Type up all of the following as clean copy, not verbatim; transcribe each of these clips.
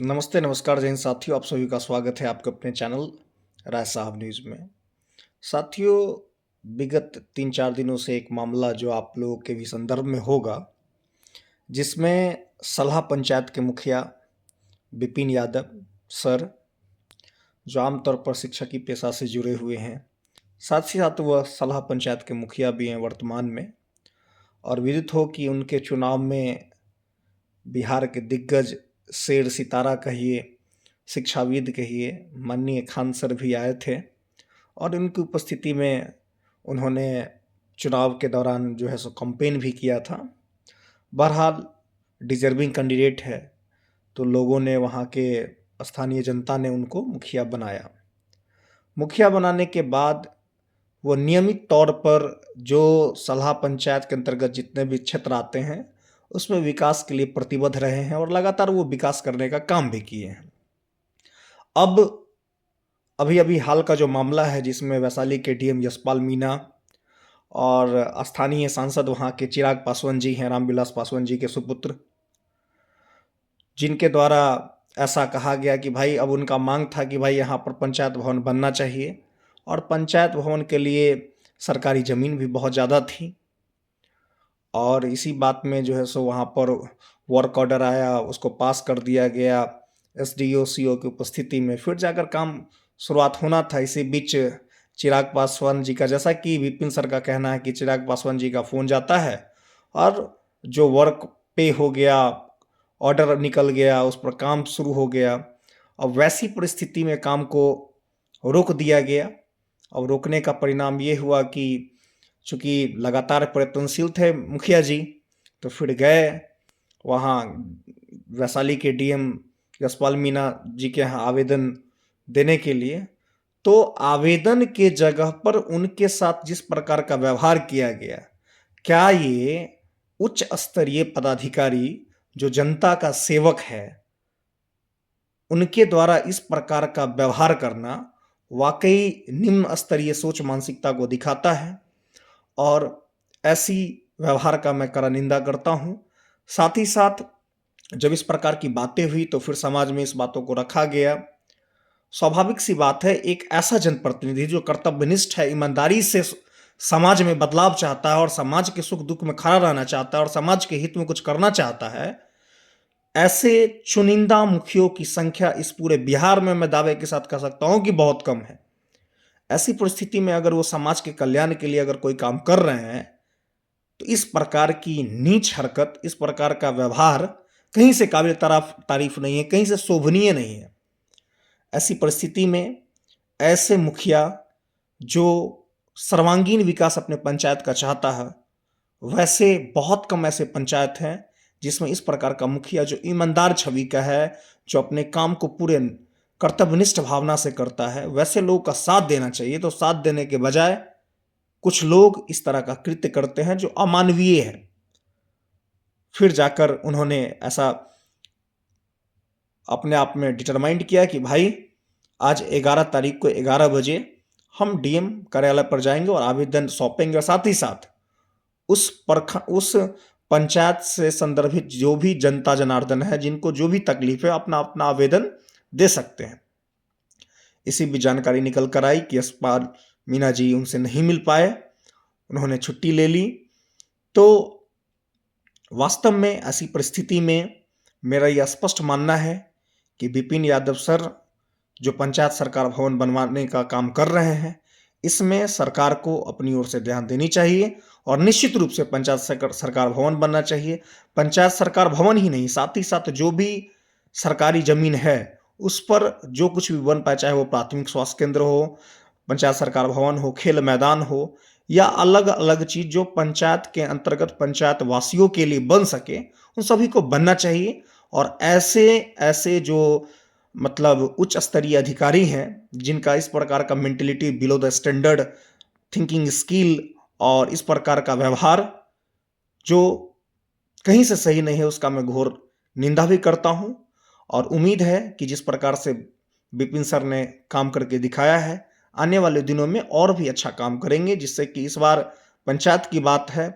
नमस्ते, नमस्कार, जय हिंद साथियों। आप सभी का स्वागत है आपके अपने चैनल राय साहब न्यूज़ में। साथियों, विगत 3-4 दिनों से एक मामला जो आप लोगों के भी संदर्भ में होगा, जिसमें सलहा पंचायत के मुखिया विपिन यादव सर, जो आमतौर पर शिक्षकी पेशा से जुड़े हुए हैं, साथ ही साथ वह सलहा पंचायत के मुखिया भी हैं वर्तमान में। और विदित हो कि उनके चुनाव में बिहार के दिग्गज शेर सितारा कहिए, शिक्षाविद कहिए, माननीय खान सर भी आए थे और उनकी उपस्थिति में उन्होंने चुनाव के दौरान जो है सो कैंपेन भी किया था। बहरहाल डिजर्विंग कैंडिडेट है, तो लोगों ने, वहाँ के स्थानीय जनता ने उनको मुखिया बनाया। मुखिया बनाने के बाद वो नियमित तौर पर जो सलहा पंचायत के अंतर्गत जितने भी क्षेत्र आते हैं, उसमें विकास के लिए प्रतिबद्ध रहे हैं और लगातार वो विकास करने का काम भी किए हैं। अब अभी-अभी हाल का जो मामला है, जिसमें वैशाली के डीएम यशपाल मीणा और स्थानीय सांसद वहाँ के चिराग पासवान जी हैं, रामविलास पासवान जी के सुपुत्र, जिनके द्वारा ऐसा कहा गया कि भाई, अब उनका मांग था कि भाई यहाँ पर पंचायत भवन बनना चाहिए और पंचायत भवन के लिए सरकारी ज़मीन भी बहुत ज़्यादा थी। और इसी बात में जो है सो वहाँ पर वर्क ऑर्डर आया, उसको पास कर दिया गया एसडीओ सीओ की उपस्थिति में। फिर जाकर काम शुरुआत होना था। इसी बीच चिराग पासवान जी का, जैसा कि विपिन सर का कहना है कि चिराग पासवान जी का फ़ोन जाता है और जो वर्क पे हो गया, ऑर्डर निकल गया, उस पर काम शुरू हो गया। अब वैसी परिस्थिति में काम को रोक दिया गया। अब रोकने का परिणाम ये हुआ कि चूँकि लगातार प्रयत्नशील थे मुखिया जी, तो फिर गए वहाँ वैशाली के डीएम यशपाल मीणा जी के यहाँ आवेदन देने के लिए। तो आवेदन के जगह पर उनके साथ जिस प्रकार का व्यवहार किया गया, क्या ये उच्च स्तरीय पदाधिकारी जो जनता का सेवक है, उनके द्वारा इस प्रकार का व्यवहार करना वाकई निम्न स्तरीय सोच मानसिकता को दिखाता है और ऐसी व्यवहार का मैं कड़ा निंदा करता हूँ। साथ ही साथ जब इस प्रकार की बातें हुई तो फिर समाज में इस बातों को रखा गया। स्वाभाविक सी बात है, एक ऐसा जनप्रतिनिधि जो कर्तव्यनिष्ठ है, ईमानदारी से समाज में बदलाव चाहता है और समाज के सुख दुख में खड़ा रहना चाहता है और समाज के हित में कुछ करना चाहता है, ऐसे चुनिंदा मुखियों की संख्या इस पूरे बिहार में मैं दावे के साथ कह सकता हूं कि बहुत कम है। ऐसी परिस्थिति में अगर वो समाज के कल्याण के लिए अगर कोई काम कर रहे हैं, तो इस प्रकार की नीच हरकत, इस प्रकार का व्यवहार कहीं से काबिल तारीफ नहीं है, कहीं से शोभनीय नहीं है। ऐसी परिस्थिति में ऐसे मुखिया जो सर्वांगीण विकास अपने पंचायत का चाहता है, वैसे बहुत कम ऐसे पंचायत हैं जिसमें इस प्रकार का मुखिया जो ईमानदार छवि का है, जो अपने काम को पूरे कर्तव्यनिष्ठ भावना से करता है, वैसे लोगों का साथ देना चाहिए। तो साथ देने के बजाय कुछ लोग इस तरह का कृत्य करते हैं जो अमानवीय है। फिर जाकर उन्होंने ऐसा अपने आप में डिटरमाइंड किया कि भाई, आज 11 तारीख को 11 बजे हम डीएम कार्यालय पर जाएंगे और आवेदन सौंपेंगे और साथ ही साथ उस पंचायत से संदर्भित जो भी जनता जनार्दन है, जिनको जो भी तकलीफ है, अपना अपना आवेदन दे सकते हैं। इसी भी जानकारी निकल कर आई कि यशपाल मीणा जी उनसे नहीं मिल पाए, उन्होंने छुट्टी ले ली। तो वास्तव में ऐसी परिस्थिति में मेरा यह स्पष्ट मानना है कि विपिन यादव सर जो पंचायत सरकार भवन बनवाने का काम कर रहे हैं, इसमें सरकार को अपनी ओर से ध्यान देनी चाहिए और निश्चित रूप से पंचायत सरकार भवन बनना चाहिए। पंचायत सरकार भवन ही नहीं, साथ ही साथ जो भी सरकारी जमीन है उस पर जो कुछ भी बन पाए, चाहे वो प्राथमिक स्वास्थ्य केंद्र हो, पंचायत सरकार भवन हो, खेल मैदान हो या अलग अलग चीज जो पंचायत के अंतर्गत पंचायत वासियों के लिए बन सके, उन सभी को बनना चाहिए। और ऐसे ऐसे जो मतलब उच्च स्तरीय अधिकारी हैं, जिनका इस प्रकार का mentality, below the standard thinking skill और इस प्रकार का व्यवहार जो कहीं से सही नहीं है, उसका मैं घोर निंदा भी करता हूं। और उम्मीद है कि जिस प्रकार से विपिन सर ने काम करके दिखाया है, आने वाले दिनों में और भी अच्छा काम करेंगे, जिससे कि इस बार पंचायत की बात है,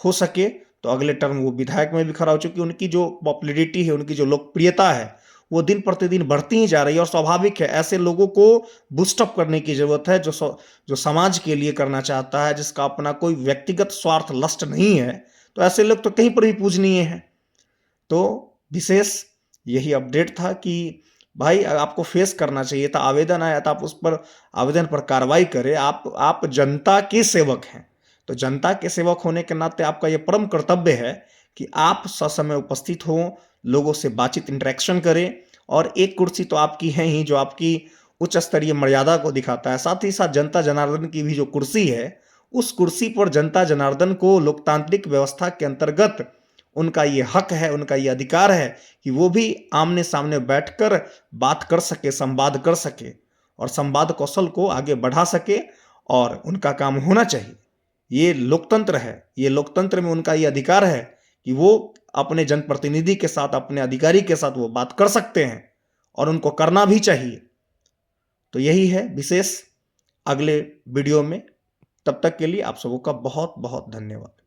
हो सके तो अगले टर्म वो विधायक में भी खड़ा हो, चुकी उनकी जो पॉपुलैरिटी है, उनकी जो लोकप्रियता है, वो दिन प्रतिदिन बढ़ती ही जा रही है और स्वाभाविक है। ऐसे लोगों को बूस्टअप करने की ज़रूरत है जो समाज के लिए करना चाहता है, जिसका अपना कोई व्यक्तिगत स्वार्थ लस्ट नहीं है। तो ऐसे लोग तो कहीं पर भी पूजनीय हैं। तो विशेष यही अपडेट था कि भाई आपको फेस करना चाहिए था, आवेदन आया था, आप उस पर आवेदन पर कार्रवाई करें। आप जनता के सेवक हैं, तो जनता के सेवक होने के नाते आपका ये परम कर्तव्य है कि आप ससमय उपस्थित हों, लोगों से बातचीत इंटरेक्शन करें। और एक कुर्सी तो आपकी है ही जो आपकी उच्च स्तरीय मर्यादा को दिखाता है, साथ ही साथ जनता जनार्दन की भी जो कुर्सी है, उस कुर्सी पर जनता जनार्दन को लोकतांत्रिक व्यवस्था के अंतर्गत उनका ये हक है, उनका ये अधिकार है कि वो भी आमने सामने बैठकर बात कर सके, संवाद कर सके और संवाद कौशल को आगे बढ़ा सके, और उनका काम होना चाहिए। ये लोकतंत्र है, ये लोकतंत्र में उनका ये अधिकार है कि वो अपने जनप्रतिनिधि के साथ, अपने अधिकारी के साथ वो बात कर सकते हैं और उनको करना भी चाहिए। तो यही है विशेष अगले वीडियो में। तब तक के लिए आप सबों का बहुत बहुत धन्यवाद।